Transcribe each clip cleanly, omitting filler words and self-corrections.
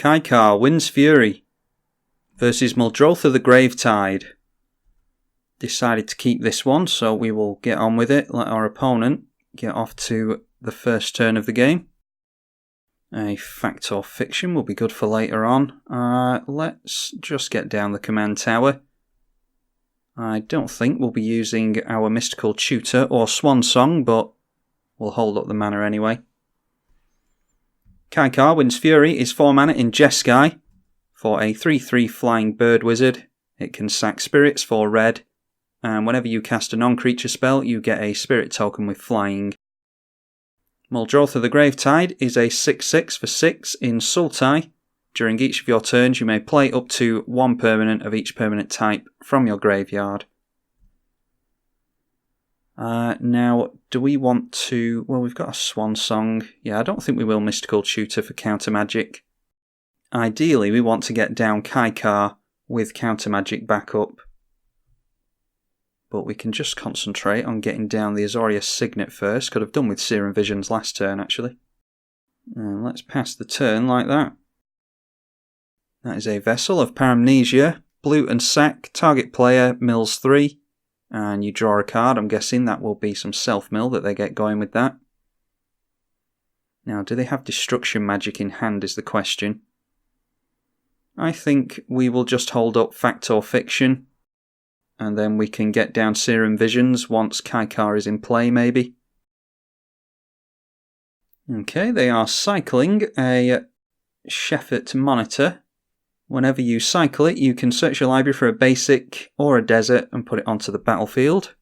Kykar Wind's Fury versus Muldrotha the Gravetide. Decided to keep this one, so we will get on with it. Let our opponent get off to the first turn of the game. A fact or fiction will be good for later on. Let's just get down the command tower. I don't think we'll be using our mystical tutor or swan song, but we'll hold up the mana anyway. Kykar Wind's Fury is 4 mana in Jeskai for a 3/3 flying bird wizard. It can sack spirits for red, and whenever you cast a non-creature spell, you get a spirit token with flying. Muldrotha the Gravetide is a 6/6 for 6 in Sultai. During each of your turns, you may play up to 1 permanent of each permanent type from your graveyard. Now, do we want to... Well, we've got a swan song. Yeah, I don't think we will mystical tutor for counter magic. Ideally, we want to get down Kykar with counter magic backup. But we can just concentrate on getting down the Azorius Signet first. Could have done with Serum Visions last turn, actually. And let's pass the turn like that. That is a Vessel of Paramnesia. Blue and sack. Target player mills 3. And you draw a card. I'm guessing that will be some self-mill that they get going with that. Now, do they have Destruction Magic in hand is the question. I think we will just hold up Fact or Fiction. And then we can get down Serum Visions once Kykar is in play, maybe. Okay, they are cycling a Shepherd Monitor. Whenever you cycle it, you can search your library for a basic or a desert and put it onto the battlefield.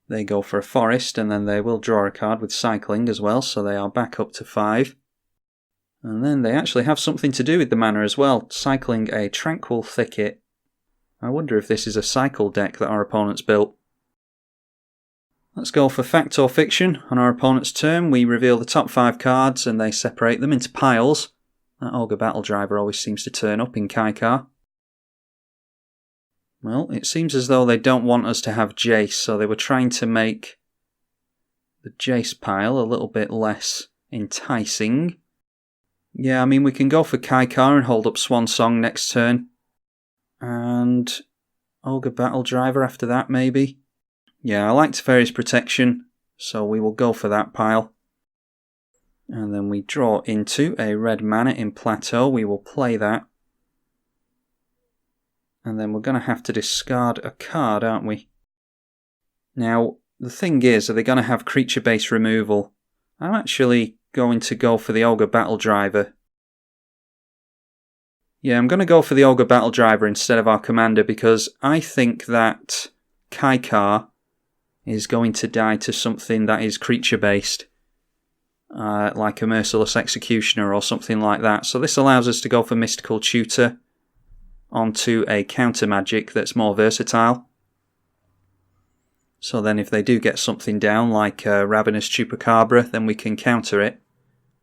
They go for a forest, and then they will draw a card with cycling as well, so they are back up to 5. And then they actually have something to do with the mana as well, cycling a Tranquil Thicket. I wonder if this is a cycle deck that our opponent's built. Let's go for Fact or Fiction. On our opponent's turn, we reveal the top 5 cards and they separate them into piles. That Ogre Battle Driver always seems to turn up in Kykar. Well, it seems as though they don't want us to have Jace, so they were trying to make the Jace pile a little bit less enticing. Yeah, I mean, we can go for Kykar and hold up Swan Song next turn. And Ogre Battle Driver after that, maybe. Yeah, I like Teferi's Protection, so we will go for that pile. And then we draw into a red mana in Plateau. We will play that. And then we're going to have to discard a card, aren't we? Now, the thing is, are they going to have creature-based removal? I'm actually going to go for the Ogre Battle Driver. Yeah, I'm going to go for the Ogre Battle Driver instead of our commander because I think that Kykar is going to die to something that is creature-based. Like a Merciless Executioner or something like that. So this allows us to go for Mystical Tutor onto a counter magic that's more versatile. So then if they do get something down like Ravenous Chupacabra, then we can counter it,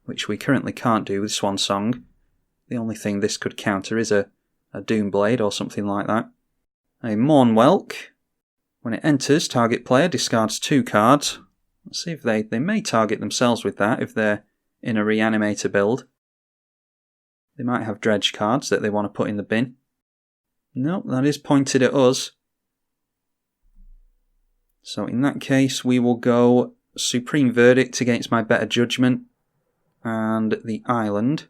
which we currently can't do with Swan Song. The only thing this could counter is a Doomblade or something like that. A Mournwhelk. When it enters, target player discards 2 cards. Let's see if they may target themselves with that if they're in a Reanimator build. They might have dredge cards that they want to put in the bin. Nope, that is pointed at us. So in that case, we will go Supreme Verdict against my better judgment and the Island.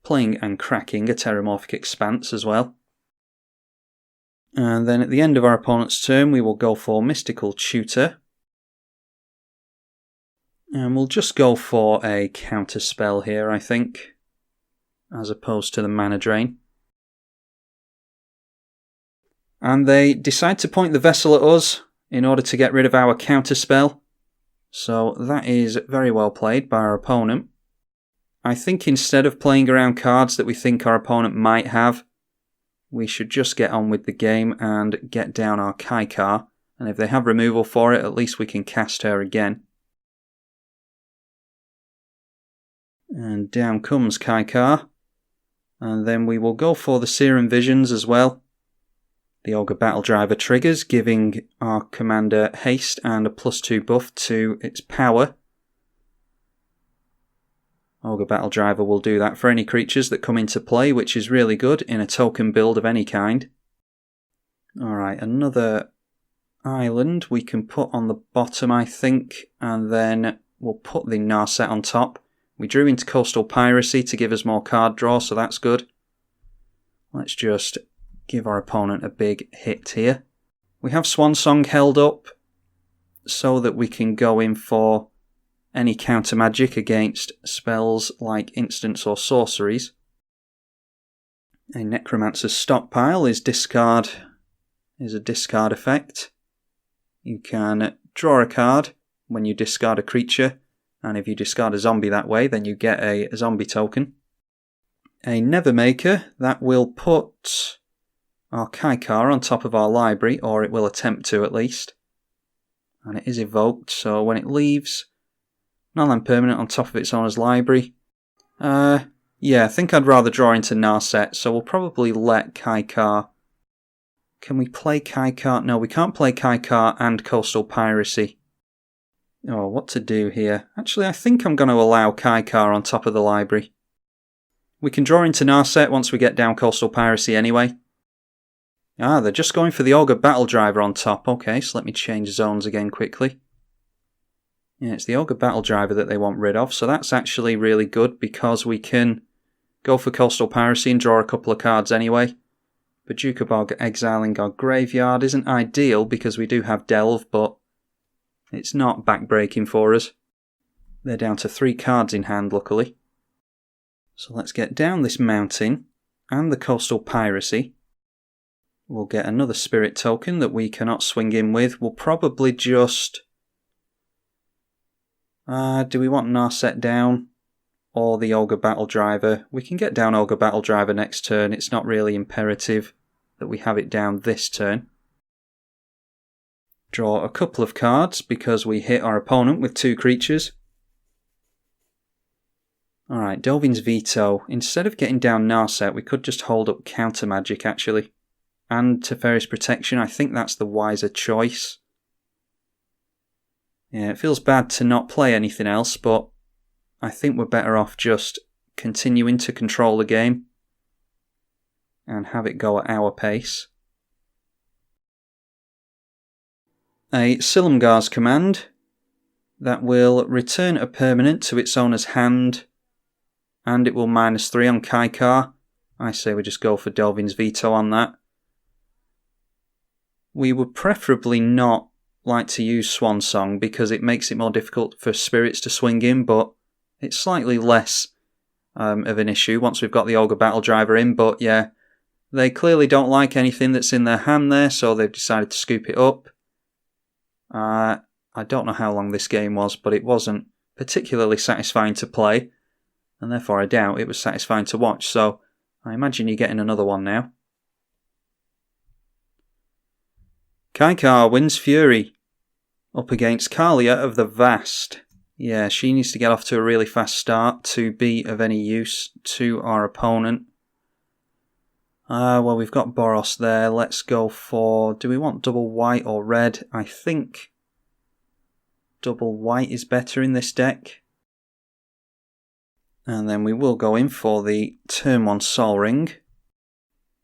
Playing and cracking a Terramorphic Expanse as well. And then at the end of our opponent's turn, we will go for Mystical Tutor. And we'll just go for a counter spell here, I think, as opposed to the mana drain. And they decide to point the Vessel at us in order to get rid of our counter spell. So that is very well played by our opponent. I think instead of playing around cards that we think our opponent might have, we should just get on with the game and get down our Kykar. And if they have removal for it, at least we can cast her again. And down comes Kykar. And then we will go for the Serum Visions as well. The Ogre Battle Driver triggers, giving our commander haste and a +2 buff to its power. Ogre Battle Driver will do that for any creatures that come into play, which is really good in a token build of any kind. Alright, another island we can put on the bottom, I think, and then we'll put the Narset on top. We drew into Coastal Piracy to give us more card draw, so that's good. Let's just give our opponent a big hit here. We have Swan Song held up so that we can go in for any counter magic against spells like instants or sorceries. A Necromancer's Stockpile is a discard effect. You can draw a card when you discard a creature, and if you discard a zombie that way, then you get a zombie token. A Nevermaker that will put our Kykar on top of our library, or it will attempt to at least. And it is evoked, so when it leaves, non-land permanent on top of its owner's library. Yeah, I think I'd rather draw into Narset, so we'll probably let Kykar. Can we play Kykar? No, we can't play Kykar and Coastal Piracy. Oh, what to do here? Actually, I think I'm going to allow Kykar on top of the library. We can draw into Narset once we get down Coastal Piracy anyway. Ah, they're just going for the Ogre Battle Driver on top. Okay, so let me change zones again quickly. Yeah, it's the Ogre Battle Driver that they want rid of, so that's actually really good because we can go for Coastal Piracy and draw a couple of cards anyway. Bajuka Bog exiling our graveyard isn't ideal because we do have Delve, but it's not backbreaking for us. They're down to 3 cards in hand, luckily. So let's get down this mountain and the Coastal Piracy. We'll get another Spirit token that we cannot swing in with. We'll probably just... do we want Narset down or the Ogre Battle Driver? We can get down Ogre Battle Driver next turn. It's not really imperative that we have it down this turn. Draw a couple of cards because we hit our opponent with 2 creatures. Alright, Dovin's Veto. Instead of getting down Narset, we could just hold up Counter Magic actually. And Teferi's Protection. I think that's the wiser choice. Yeah, it feels bad to not play anything else, but I think we're better off just continuing to control the game and have it go at our pace. A Silumgar's Command that will return a permanent to its owner's hand, and it will -3 on Kykar. I say we just go for Dovin's Veto on that. We would preferably not like to use Swan Song because it makes it more difficult for spirits to swing in, but it's slightly less of an issue once we've got the Ogre Battle Driver in. But yeah, they clearly don't like anything that's in their hand there, so they've decided to scoop it up. I don't know how long this game was, but it wasn't particularly satisfying to play, and therefore I doubt it was satisfying to watch, so I imagine you're getting another one now. Kykar wins Fury up against Kaalia of the Vast. Yeah, she needs to get off to a really fast start to be of any use to our opponent. Well, we've got Boros there. Let's go for... do we want double white or red? I think double white is better in this deck. And then we will go in for the turn 1 Sol Ring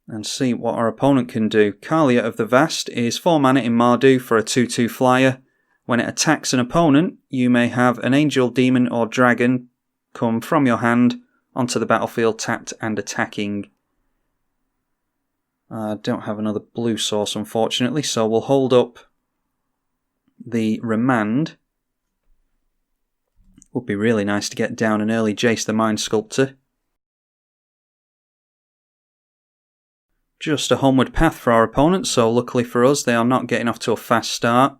and see what our opponent can do. Kaalia of the Vast is 4 mana in Mardu for a 2/2 flyer. When it attacks an opponent, you may have an angel, demon or dragon come from your hand onto the battlefield tapped and attacking. I don't have another blue source unfortunately, so we'll hold up the Remand. Would be really nice to get down an early Jace the Mind Sculptor. Just a homeward path for our opponent, so luckily for us they are not getting off to a fast start.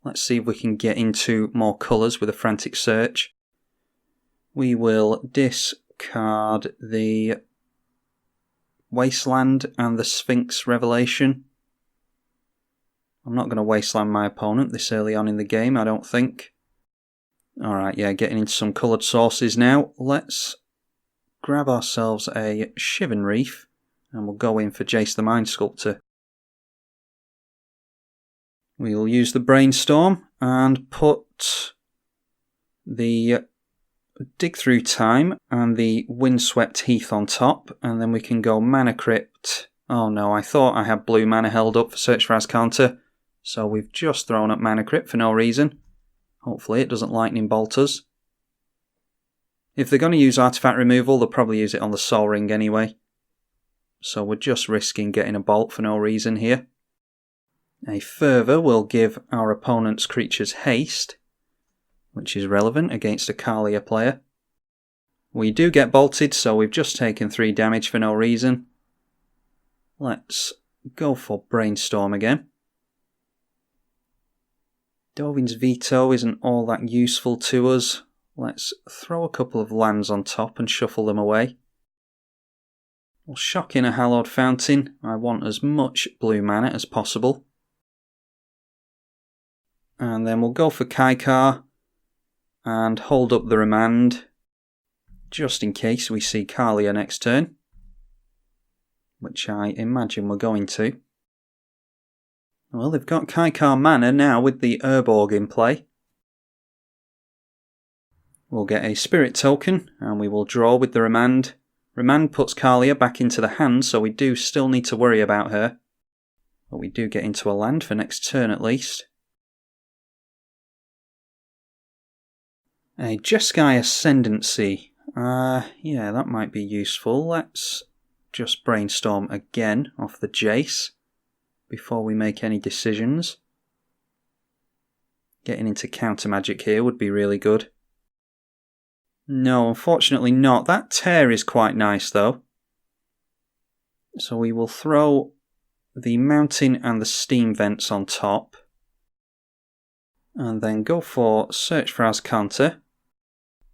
Let's see if we can get into more colours with a frantic search. We will discard the Wasteland and the Sphinx Revelation. I'm not going to Wasteland my opponent this early on in the game, I don't think. Alright, yeah, getting into some coloured sources now. Let's grab ourselves a Shivan Reef and we'll go in for Jace the Mind Sculptor. We'll use the Brainstorm and put the Dig Through Time and the Windswept Heath on top, and then we can go Mana Crypt. Oh no, I thought I had blue mana held up for Search for Azcanta, so we've just thrown up Mana Crypt for no reason. Hopefully it doesn't lightning bolt us. If they're going to use artifact removal, they'll probably use it on the Sol Ring anyway. So we're just risking getting a bolt for no reason here. A Fervor will give our opponent's creatures haste, which is relevant against a Kaalia player. We do get bolted, so we've just taken 3 damage for no reason. Let's go for Brainstorm again. Dovin's Veto isn't all that useful to us. Let's throw a couple of lands on top and shuffle them away. We'll shock in a Hallowed Fountain. I want as much blue mana as possible. And then we'll go for Kykar and hold up the Remand, just in case we see Kaalia next turn, which I imagine we're going to. Well, they've got Kykar mana now with the Urborg in play. We'll get a Spirit Token, and we will draw with the Remand. Remand puts Kaalia back into the hand, so we do still need to worry about her. But we do get into a land for next turn at least. A Jeskai Ascendancy. Yeah, that might be useful. Let's just Brainstorm again off the Jace before we make any decisions. Getting into counter magic here would be really good. No, unfortunately not. That Tear is quite nice though. So we will throw the Mountain and the Steam Vents on top. And then go for Search for Azcanta.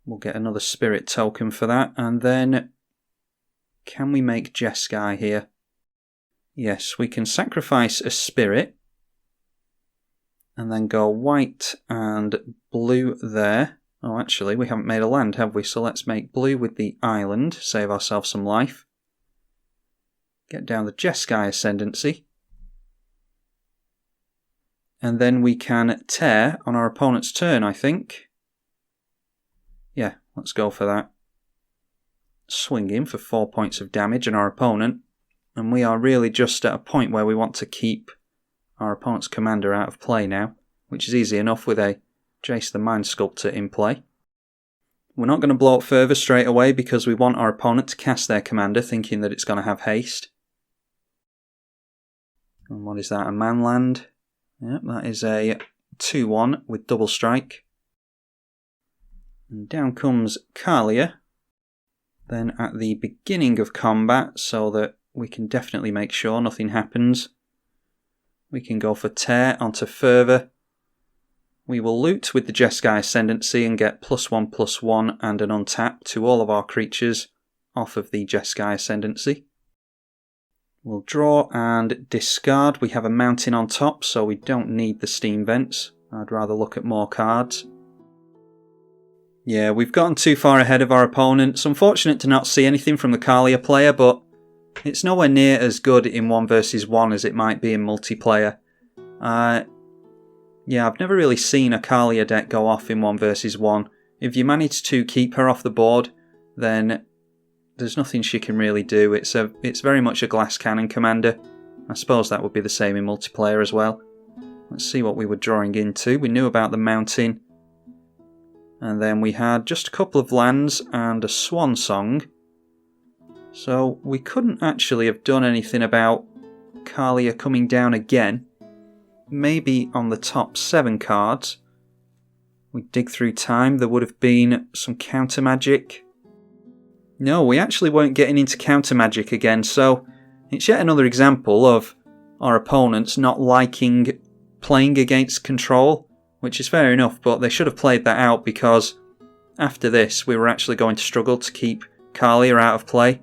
We'll get another Spirit Token for that. And then, can we make Jeskai here? Yes, we can sacrifice a Spirit. And then go white and blue there. Oh, actually, we haven't made a land, have we? So let's make blue with the island. Save ourselves some life. Get down the Jeskai Ascendancy. And then we can tear on our opponent's turn, I think. Yeah, let's go for that. Swing in for 4 points of damage on our opponent. And we are really just at a point where we want to keep our opponent's commander out of play now, which is easy enough with a Jace the Mind Sculptor in play. We're not going to blow up further straight away because we want our opponent to cast their commander thinking that it's going to have haste. And what is that, a manland? Yep, that is a 2-1 with double strike. And down comes Kaalia. Then at the beginning of combat, so that we can definitely make sure nothing happens, we can go for Tear onto Fervor. We will loot with the Jeskai Ascendancy and get +1/+1 and an untap to all of our creatures off of the Jeskai Ascendancy. We'll draw and discard. We have a Mountain on top, so we don't need the Steam Vents. I'd rather look at more cards. Yeah, we've gotten too far ahead of our opponent. It's unfortunate to not see anything from the Kaalia player, but it's nowhere near as good in 1 versus 1 as it might be in multiplayer. Yeah, I've never really seen a Kaalia deck go off in 1 versus 1. If you manage to keep her off the board, then there's nothing she can really do. It's very much a glass cannon commander. I suppose that would be the same in multiplayer as well. Let's see what we were drawing into. We knew about the Mountain. And then we had just a couple of lands and a Swan Song. So we couldn't actually have done anything about Kaalia coming down again. Maybe on the top 7 cards. We dig through time, there would have been some counter magic. No, we actually weren't getting into counter magic again, so it's yet another example of our opponents not liking playing against control, which is fair enough, but they should have played that out because after this we were actually going to struggle to keep Kaalia out of play.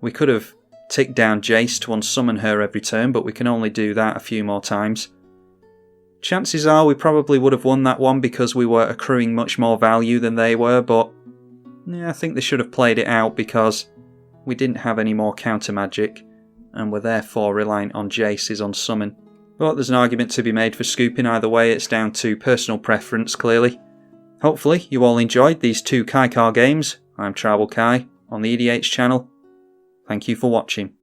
We could have ticked down Jace to unsummon her every turn, but we can only do that a few more times. Chances are we probably would have won that one because we were accruing much more value than they were, but yeah, I think they should have played it out because we didn't have any more counter magic and were therefore reliant on Jace's unsummon. But there's an argument to be made for scooping either way. It's down to personal preference, clearly. Hopefully you all enjoyed these 2 Kykar games. I'm Tribal Kai on the EDH channel. Thank you for watching.